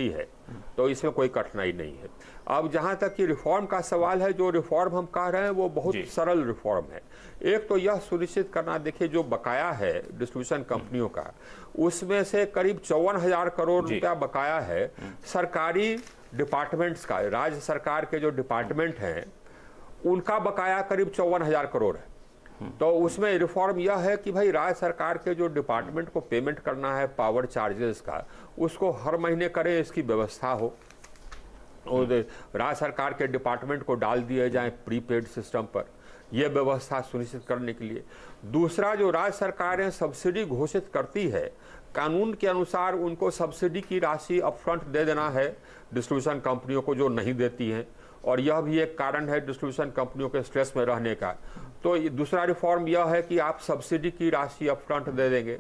है, तो इसमें कोई कठिनाई नहीं है। अब जहां तक कि रिफॉर्म का सवाल है, जो रिफॉर्म हम कह रहे हैं वो बहुत सरल रिफॉर्म है। एक तो यह सुनिश्चित करना, देखिए जो बकाया है डिस्ट्रीब्यूशन कंपनियों का, उसमें से करीब 54,000 करोड़ रुपया बकाया है सरकारी डिपार्टमेंट्स का। राज्य सरकार के जो डिपार्टमेंट हैं उनका बकाया करीब 54,000 करोड़ है। तो उसमें रिफॉर्म यह है कि भाई राज्य सरकार के जो डिपार्टमेंट को पेमेंट करना है पावर चार्जेस का, उसको हर महीने करें, इसकी व्यवस्था हो। और राज्य सरकार के डिपार्टमेंट को डाल दिए जाए प्रीपेड सिस्टम पर, यह व्यवस्था सुनिश्चित करने के लिए। दूसरा, जो राज्य सरकारें सब्सिडी घोषित करती है, कानून के अनुसार उनको सब्सिडी की राशि अपफ्रंट दे देना है डिस्ट्रीब्यूशन कंपनियों को, जो नहीं देती हैं, और यह भी एक कारण है डिस्ट्रीब्यूशन कंपनियों के स्ट्रेस में रहने का। तो दूसरा रिफॉर्म यह है कि आप सब्सिडी की राशि अपफ्रंट दे देंगे।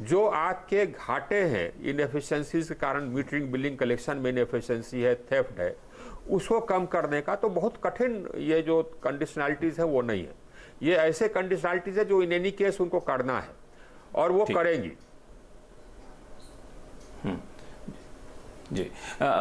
जो आपके घाटे हैं इनएफिशिएंसीज के कारण, मीटरिंग, बिलिंग, कलेक्शन में इनएफिशिएंसी है, थेफ्ट है, उसको कम करने का तो बहुत कठिन ये जो कंडीशनैलिटीज है वो नहीं है। ये ऐसे कंडीशनैलिटीज है जो इन एनी केस उनको करना है और वो करेंगी। जी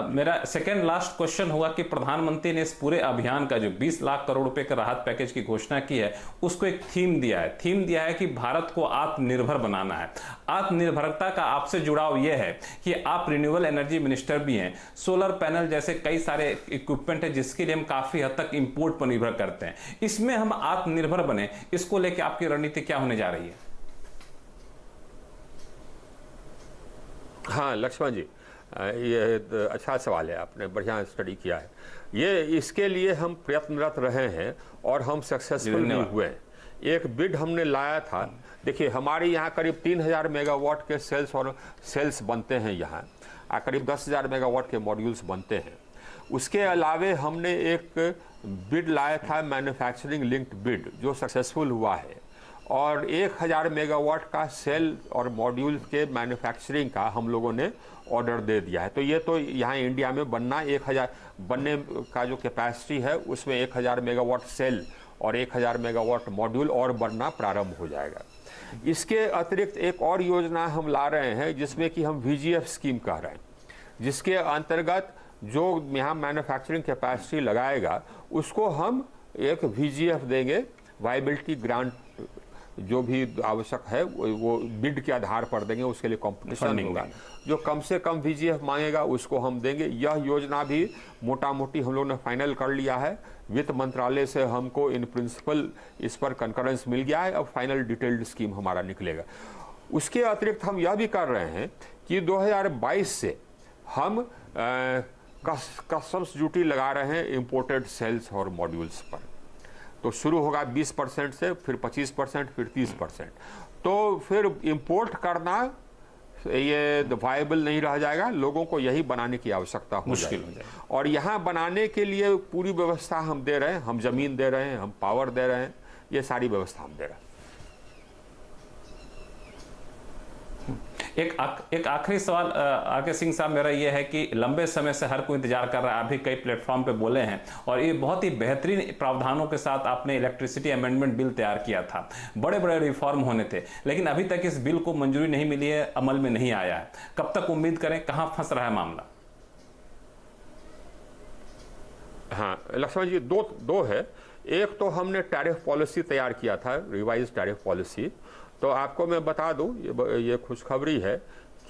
मेरा सेकेंड लास्ट क्वेश्चन हुआ कि प्रधानमंत्री ने इस पूरे अभियान का जो 20 लाख करोड़ रुपए के राहत पैकेज की घोषणा की है, उसको एक थीम दिया है। थीम दिया है कि भारत को आत्मनिर्भर बनाना है। आत्मनिर्भरता का आपसे जुड़ाव यह है कि आप रिन्यूएबल एनर्जी मिनिस्टर भी हैं। सोलर पैनल जैसे कई सारे इक्विपमेंट है जिसके लिए हम काफी हद तक इंपोर्ट पर निर्भर करते हैं। इसमें हम आत्मनिर्भर बने, इसको लेकर आपकी रणनीति क्या होने जा रही है? हाँ लक्ष्मण जी, ये अच्छा सवाल है, आपने बढ़िया स्टडी किया है। ये इसके लिए हम प्रयत्नरत रहे हैं और हम सक्सेसफुल भी हुए हैं। एक बिड हमने लाया था। देखिए हमारे यहाँ करीब 3,000 मेगावाट के सेल्स बनते हैं यहाँ, करीब 10,000 मेगावाट के मॉड्यूल्स बनते हैं। उसके अलावे हमने एक बिड लाया था मैन्युफैक्चरिंग लिंक्ड बिड, जो सक्सेसफुल हुआ है, और 1,000 मेगावाट का सेल और मॉड्यूल के मैन्युफैक्चरिंग का हम लोगों ने ऑर्डर दे दिया है। तो ये तो यहाँ इंडिया में बनना 1,000 बनने का जो कैपेसिटी है उसमें 1,000 मेगावाट सेल और 1,000 मेगावाट मॉड्यूल और बनना प्रारंभ हो जाएगा। इसके अतिरिक्त एक और योजना हम ला रहे हैं जिसमें कि हम VGF स्कीम कह रहे हैं, जिसके अंतर्गत जो यहाँ मैन्युफैक्चरिंग कैपेसिटी लगाएगा उसको हम एक VGF देंगे, वायबिलिटी ग्रांट, जो भी आवश्यक है वो बिड के आधार पर देंगे। उसके लिए कंपटीशन होगा, जो कम से कम VGF मांगेगा उसको हम देंगे। यह योजना भी मोटा मोटी हम लोग ने फाइनल कर लिया है। वित्त मंत्रालय से हमको इन प्रिंसिपल इस पर कंकरेंस मिल गया है। अब फाइनल डिटेल्ड स्कीम हमारा निकलेगा। उसके अतिरिक्त हम यह भी कर रहे हैं कि 2022 से हम कस्टम्स ड्यूटी लगा रहे हैं इम्पोर्टेड सेल्स और मॉड्यूल्स पर। तो शुरू होगा 20% से, फिर 25%, फिर 30%। तो फिर इंपोर्ट करना ये वायबल नहीं रह जाएगा, लोगों को यही बनाने की आवश्यकता हो जाएगी। और यहाँ बनाने के लिए पूरी व्यवस्था हम दे रहे हैं, हम जमीन दे रहे हैं, हम पावर दे रहे हैं, ये सारी व्यवस्था हम दे रहे हैं। एक आखिरी सवाल आके सिंह साहब मेरा ये है कि लंबे समय से हर कोई इंतजार कर रहा है, आप भी कई प्लेटफॉर्म पे बोले हैं, और ये बहुत ही बेहतरीन प्रावधानों के साथ आपने इलेक्ट्रिसिटी अमेंडमेंट बिल तैयार किया था। बड़े बड़े रिफॉर्म होने थे, लेकिन अभी तक इस बिल को मंजूरी नहीं मिली है, अमल में नहीं आया है। कब तक उम्मीद करें, कहां फंस रहा है मामला? हाँ लक्ष्मण जी, दो है। एक तो हमने टैरिफ पॉलिसी तैयार किया था, रिवाइज टैरिफ पॉलिसी। तो आपको मैं बता दूं, ये खुशखबरी है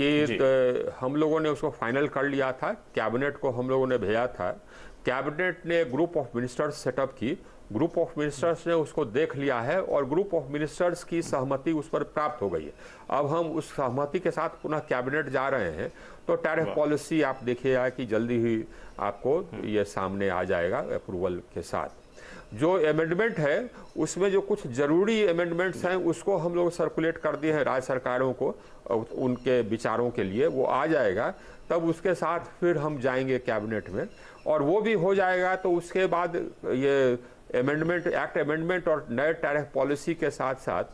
कि हम लोगों ने उसको फाइनल कर लिया था। कैबिनेट को हम लोगों ने भेजा था। कैबिनेट ने ग्रुप ऑफ मिनिस्टर्स सेटअप की। ग्रुप ऑफ मिनिस्टर्स ने उसको देख लिया है और ग्रुप ऑफ मिनिस्टर्स की सहमति उस पर प्राप्त हो गई है। अब हम उस सहमति के साथ पुनः कैबिनेट जा रहे हैं। तो टैरिफ पॉलिसी आप देखिएगा कि जल्दी ही आपको ये सामने आ जाएगा अप्रूवल के साथ। जो अमेंडमेंट है उसमें जो कुछ जरूरी अमेंडमेंट्स हैं उसको हम लोग सर्कुलेट कर दिए हैं राज्य सरकारों को, उनके विचारों के लिए। वो आ जाएगा, तब उसके साथ फिर हम जाएंगे कैबिनेट में और वो भी हो जाएगा। तो उसके बाद ये अमेंडमेंट, एक्ट अमेंडमेंट और नए टैरिफ पॉलिसी के साथ साथ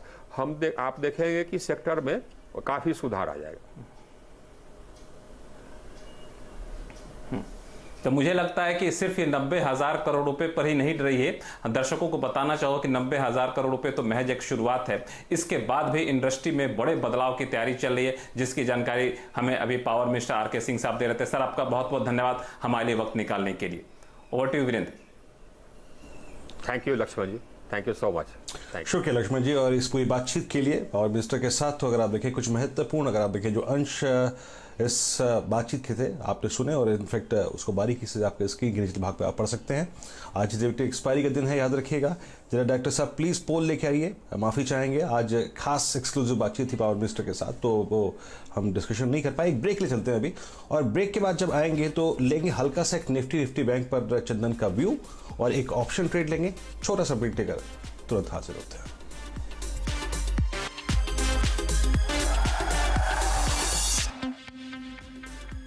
आप देखेंगे कि सेक्टर में काफ़ी सुधार आ जाएगा। तो मुझे लगता है कि सिर्फ ये 90,000 करोड़ रुपए पर ही नहीं रही है। दर्शकों को बताना चाहो कि 90,000 करोड़ रुपए तो महज एक शुरुआत है। इसके बाद भी इंडस्ट्री में बड़े बदलाव की तैयारी चल रही है, जिसकी जानकारी हमें अभी पावर मिनिस्टर आर.के. सिंह साहब दे रहे थे। सर, आपका बहुत बहुत धन्यवाद हमारे लिए वक्त निकालने के लिए। Over to you Virendra. Thank you Lakshman ji, thank you so much. शुक्रिया लक्ष्मण जी। और इस पूरी बातचीत के लिए पावर मिनिस्टर के साथ तो अगर आप देखें कुछ महत्वपूर्ण, अगर आप देखें जो अंश इस बातचीत के थे आपने सुने, और इनफैक्ट उसको बारीकी से आपके स्क्रीन के नीचे भाग पे आप पढ़ सकते हैं। आज डेट एक्सपायरी का दिन है, याद रखिएगा। जरा डायरेक्टर साहब प्लीज़ पोल लेके आइए, माफ़ी चाहेंगे। आज खास एक्सक्लूसिव बातचीत थी पावर मिनिस्टर के साथ, तो वो हम डिस्कशन नहीं कर पाए। एक ब्रेक ले चलते हैं अभी, और ब्रेक के बाद जब आएंगे तो लेंगे हल्का सा एक निफ्टी बैंक पर चंदन का व्यू, और एक ऑप्शन ट्रेड लेंगे। छोटा सा ब्रेक लेकर तुरंत हाजिर होते हैं।